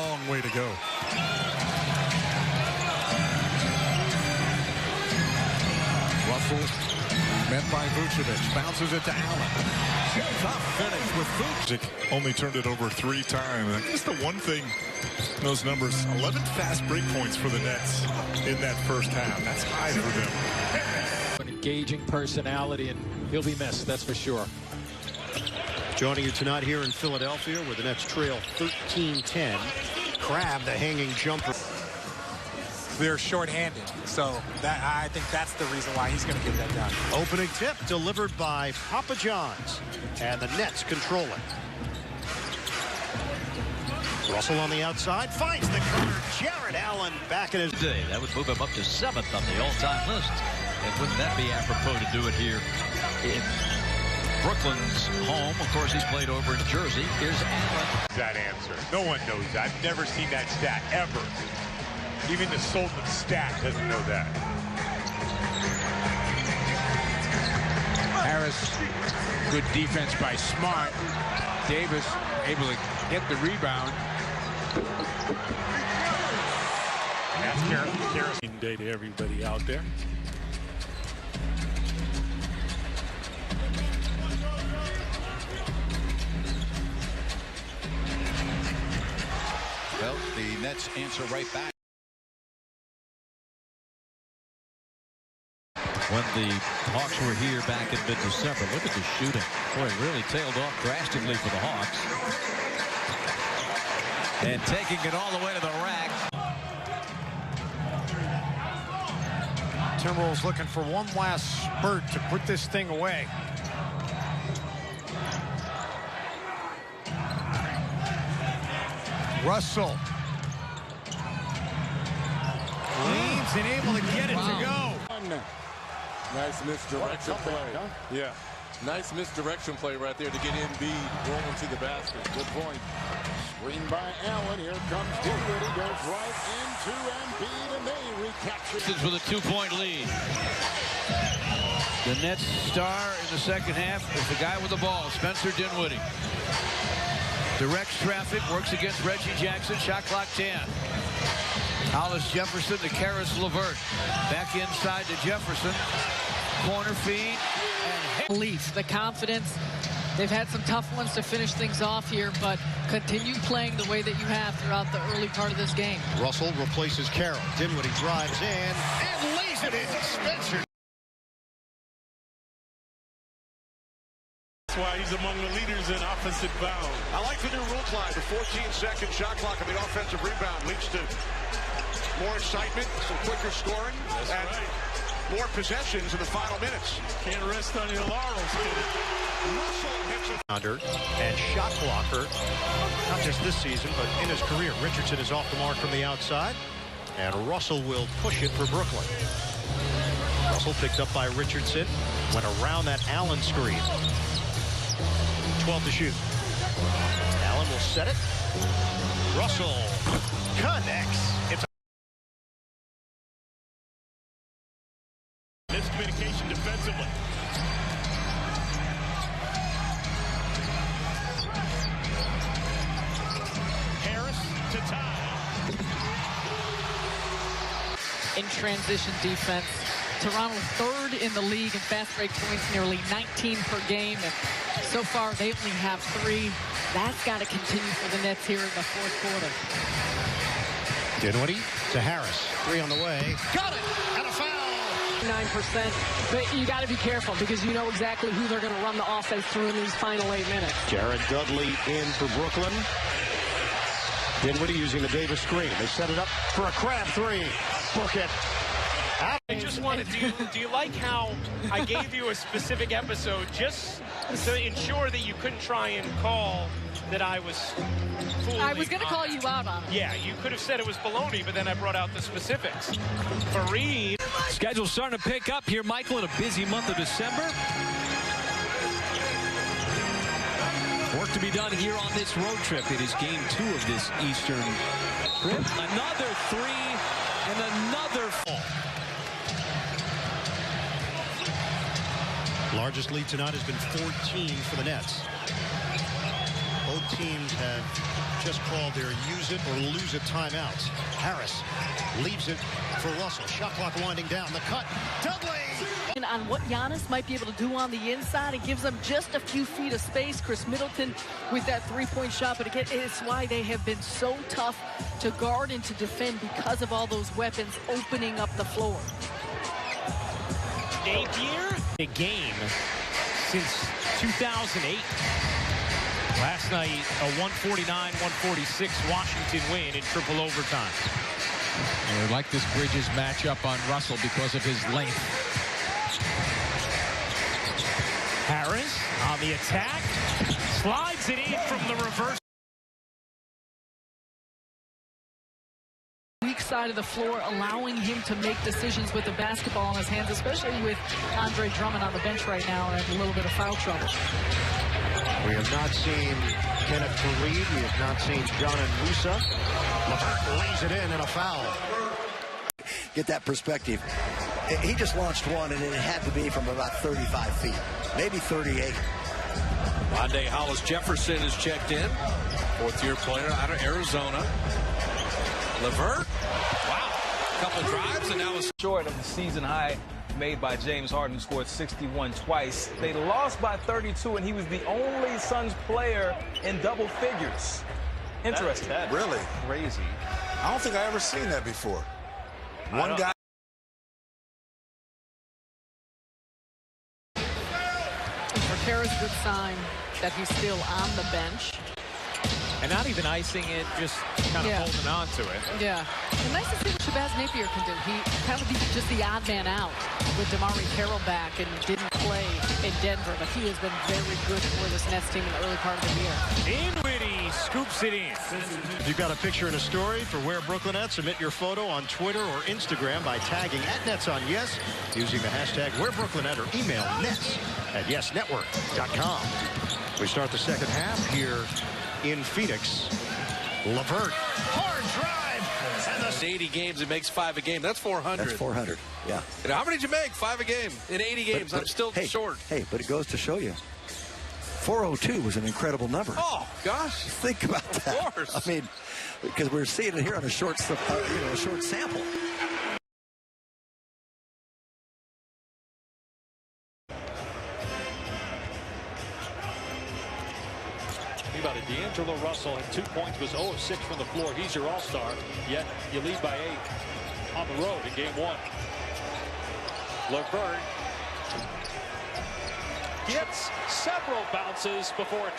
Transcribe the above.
Long way to go. Russell met by Vucevic. Bounces it to Allen. Tough finish with Vucevic. Only turned it over 3 times. I guess the one thing in those numbers, 11 fast break points for the Nets in that first half. That's high for them. An engaging personality, and he'll be missed, that's for sure. Joining you tonight here in Philadelphia, where the Nets trail 13-10. Crabbe, the hanging jumper. They're short-handed, so I think that's the reason why he's going to get that done. Opening tip delivered by Papa John's, and the Nets control it. Russell on the outside finds the corner. Jared Allen back in his day. That would move him up to 7th on the all-time list. And wouldn't that be apropos to do it here in Brooklyn's home? Of course, he's played over in Jersey. Here's Allen. That answer. No one knows that. I've never seen that stat ever. Even the Sultan stat doesn't know that. Harris, good defense by Smart. Davis able to get the rebound. That's Harris. Day to everybody out there. Well, the Nets answer right back. When the Hawks were here back in mid-December, look at the shooting. Boy, it really tailed off drastically for the Hawks. And taking it all the way to the rack. Timberwolves looking for one last spurt to put this thing away. Russell leans and able to get it to go. Nice misdirection play. Yeah, nice misdirection play right there to get Embiid rolling to the basket. Good point. Screen by Allen. Here comes Dinwiddie. Goes right into Embiid, and they recapture. This with a 2-point lead. The Nets star in the second half is the guy with the ball, Spencer Dinwiddie. Directs traffic, works against Reggie Jackson. Shot clock 10. Hollis Jefferson to Karis LeVert. Back inside to Jefferson. Corner feed. And belief, the confidence. They've had some tough ones to finish things off here, but continue playing the way that you have throughout the early part of this game. Russell replaces Carroll. Dinwiddie drives in and lays it in. Spencer. That's why he's among the leaders in offensive bound. I like the new rule, Clyde. The 14-second shot clock on the offensive rebound leads to more excitement, some quicker scoring, and right. More possessions in the final minutes. Can't rest on your laurels. And shot blocker, not just this season, but in his career. Richardson is off the mark from the outside, and Russell will push it for Brooklyn. Russell picked up by Richardson, went around that Allen screen. 12 to shoot. Allen will set it. Russell connects. It's miscommunication defensively. Harris to tie. In transition defense. Toronto third in the league in fast break points, nearly 19 per game. And so far, they only have 3. That's got to continue for the Nets here in the fourth quarter. Dinwiddie to Harris. 3 on the way. Got it! And a foul! 9%. But you got to be careful because you know exactly who they're going to run the offense through in these final 8 minutes. Jared Dudley in for Brooklyn. Dinwiddie using the Davis screen. They set it up for a Crabbe 3. Book it. I just wanted do you like how I gave you a specific episode just to ensure that you couldn't try and call that I was fooling? I was going to call you out on it. Yeah, you could have said it was baloney, but then I brought out the specifics. Fareed. Schedule's starting to pick up here, Michael, in a busy month of December. Work to be done here on this road trip. It is game 2 of this Eastern trip. Another 3 and another 4. Largest lead tonight has been 14 for the Nets. Both teams have just called their use it or lose it timeouts. Harris leaves it for Russell. Shot clock winding down. The cut. Dudley! On what Giannis might be able to do on the inside, it gives them just a few feet of space. Chris Middleton with that three-point shot, but again, it's why they have been so tough to guard and to defend because of all those weapons opening up the floor. Napier, a game since 2008. Last night, a 149-146 Washington win in triple overtime. And I like this Bridges matchup on Russell because of his length. Harris on the attack, slides it in from the reverse. Weak side of the floor, allowing him to make decisions with the basketball in his hands, especially with Andre Drummond on the bench right now and a little bit of foul trouble. We have not seen Kenneth Faried. We have not seen John and Musa. LeVert lays it in and a foul. Get that perspective. He just launched one, and it had to be from about 35 feet, maybe 38. Monday Hollis Jefferson is checked in. Fourth-year player out of Arizona. LeVert. Wow. Couple drives, and now it's short of the season high made by James Harden, who scored 61 twice. They lost by 32, and he was the only Suns player in double figures. Interesting. That's really crazy. I don't think I ever seen that before. One guy. For Kara's good sign that he's still on the bench. And not even icing it, just kind of holding on to it. Yeah. And nice to see what Shabazz Napier can do. He kind of just the odd man out with DeMarre Carroll back and didn't play in Denver, but he has been very good for this Nets team in the early part of the year. Dinwiddie scoops it in. If you've got a picture and a story for Where Brooklyn At, submit your photo on Twitter or Instagram by tagging @NetsOnYes using the hashtag Where Brooklyn At or email nets@yesnetwork.com. We start the second half here in Phoenix. LeVert, hard drive, and the 80 games, it makes 5 a game. That's 400. That's 400, yeah. And how many did you make? 5 a game in 80 games. I'm still short. Hey, but it goes to show you. 402 was an incredible number. Oh, gosh. Think about that. Of course. I mean, because we're seeing it here on a short sample. About it, D'Angelo Russell had 2 points, was 0 of 6 from the floor. He's your all-star, yet you lead by 8 on the road in game 1. LeVert gets several bounces before it drops.